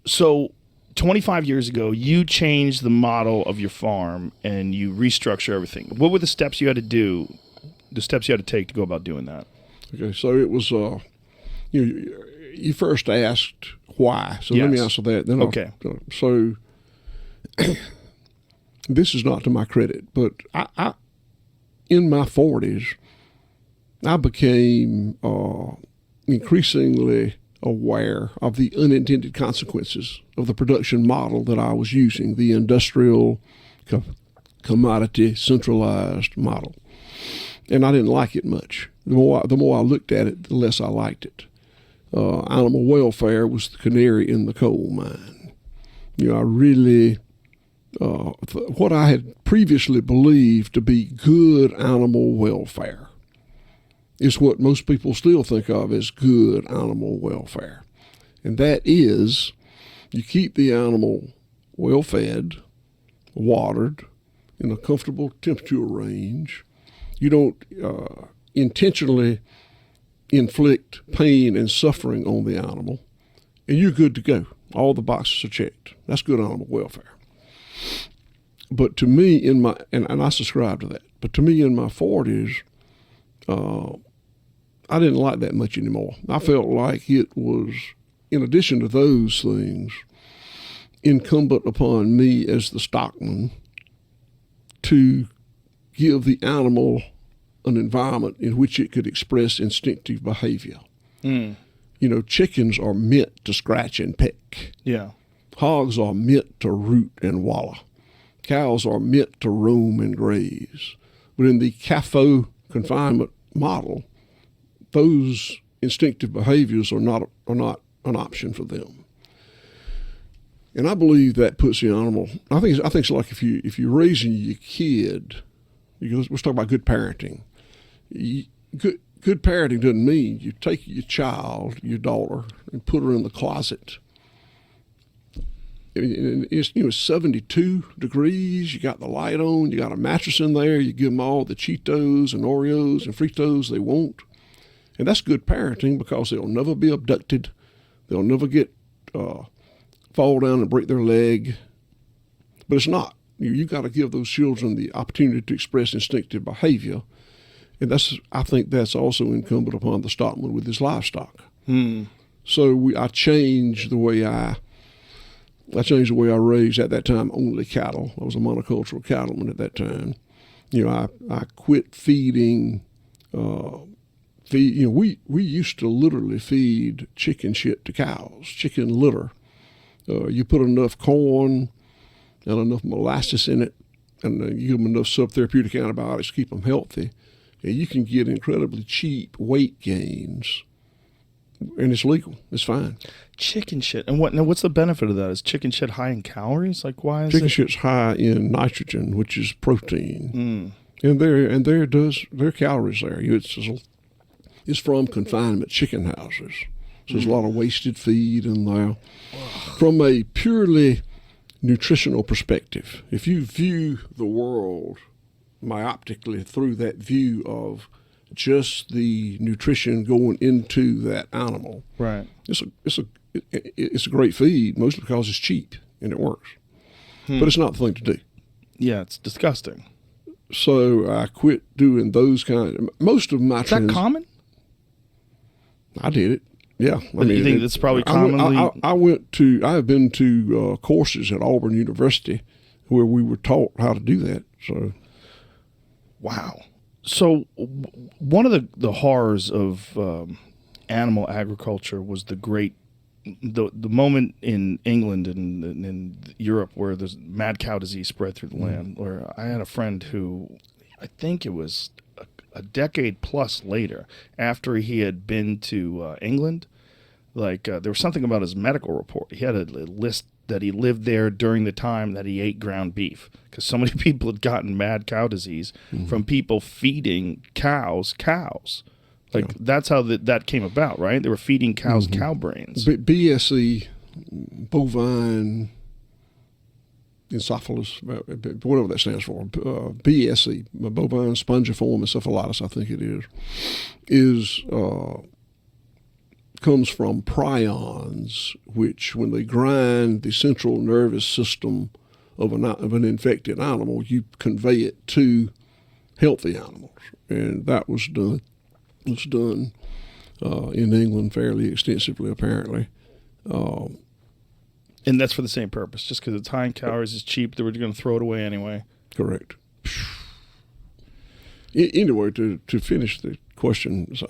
So 25 years ago, you changed the model of your farm and you restructure everything. What were the steps you had to do, the steps you had to take to go about doing that? Okay, so it was, you first asked why. So let me Yes. answer that. Then Okay. So this is not to my credit, but I in my 40s, I became increasingly aware of the unintended consequences of the production model that I was using, the industrial commodity centralized model. And I didn't like it much. The more I looked at it, the less I liked it. Animal welfare was the canary in the coal mine. I really, what I had previously believed to be good animal welfare is what most people still think of as good animal welfare. And that is, you keep the animal well fed, watered, in a comfortable temperature range. You don't intentionally inflict pain and suffering on the animal, and you're good to go. All the boxes are checked. That's good animal welfare. But to me, and I subscribe to that, but to me in my 40s, I didn't like that much anymore. I felt like it was, in addition to those things, incumbent upon me as the stockman to give the animal an environment in which it could express instinctive behavior. Chickens are meant to scratch and peck. Yeah. Hogs are meant to root and wallow. Cows are meant to roam and graze. But in the CAFO confinement model, those instinctive behaviors are not an option for them. And I believe that puts the animal. I think it's like if you're raising your kid. Let's talk about good parenting. Good parenting doesn't mean you take your child, your daughter, and put her in the closet. It's 72 degrees. You got the light on. You got a mattress in there. You give them all the Cheetos and Oreos and Fritos they want. And that's good parenting because they'll never be abducted. They'll never get fall down and break their leg. But it's not. You got to give those children the opportunity to express instinctive behavior. And I think that's also incumbent upon the stockman with his livestock. So I changed the way I raised at that time only cattle. I was a monocultural cattleman at that time. I quit feeding. We used to literally feed chicken shit to cows, chicken litter. You put enough corn and enough molasses in it, and you give them enough subtherapeutic antibiotics to keep them healthy, and you can get incredibly cheap weight gains. And it's legal. It's fine. Chicken shit. And what's the benefit of that? Is chicken shit high in calories? Like, why is chicken shit's high in nitrogen, which is protein. And there are calories there. It's from confinement chicken houses. So there's a lot of wasted feed in there. From a purely nutritional perspective, if you view the world myopically through that view of just the nutrition going into that animal, right? It's a great feed, mostly because it's cheap and it works. But it's not the thing to do. Yeah, it's disgusting. So I quit doing those most of my. Is that common? I did it. Yeah, you think that's probably commonly? I have been to courses at Auburn University where we were taught how to do that. So, wow. So one of the horrors of animal agriculture was the moment in England and in Europe where there's mad cow disease spread through the land. Where I had a friend who, I think it was a decade plus later, after he had been to England, there was something about his medical report. He had a list that he lived there during the time that he ate ground beef, because so many people had gotten mad cow disease from people feeding cows. That's how that came about, right? They were feeding cows cow brains. BSE, bovine encephalitis, whatever that stands for, BSE, bovine spongiform encephalitis, I think it is comes from prions, which when they grind the central nervous system of an infected animal, you convey it to healthy animals. And that was done in England fairly extensively, apparently. And that's for the same purpose. Just because it's high in calories, it's cheap, they were going to throw it away anyway. Correct. Anyway, to finish the questions,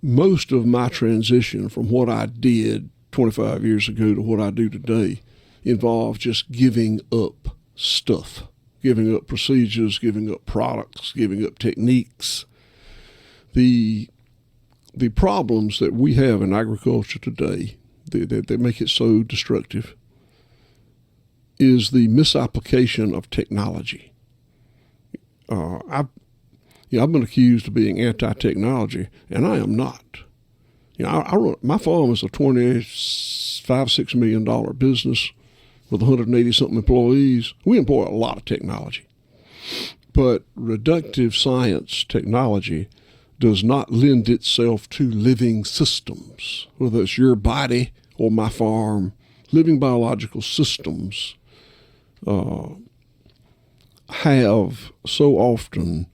most of my transition from what I did 25 years ago to what I do today involved just giving up stuff, giving up procedures, giving up products, giving up techniques. The problems that we have in agriculture today that make it so destructive is the misapplication of technology. I've been accused of being anti-technology, and I am not. My farm is a $25-6 million business with 180-something employees. We employ a lot of technology. But reductive science technology does not lend itself to living systems, whether it's your body or my farm. Living biological systems have so often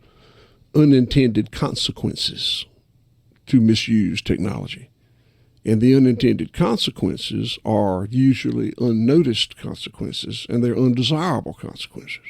unintended consequences to misuse technology. And the unintended consequences are usually unnoticed consequences, and they're undesirable consequences.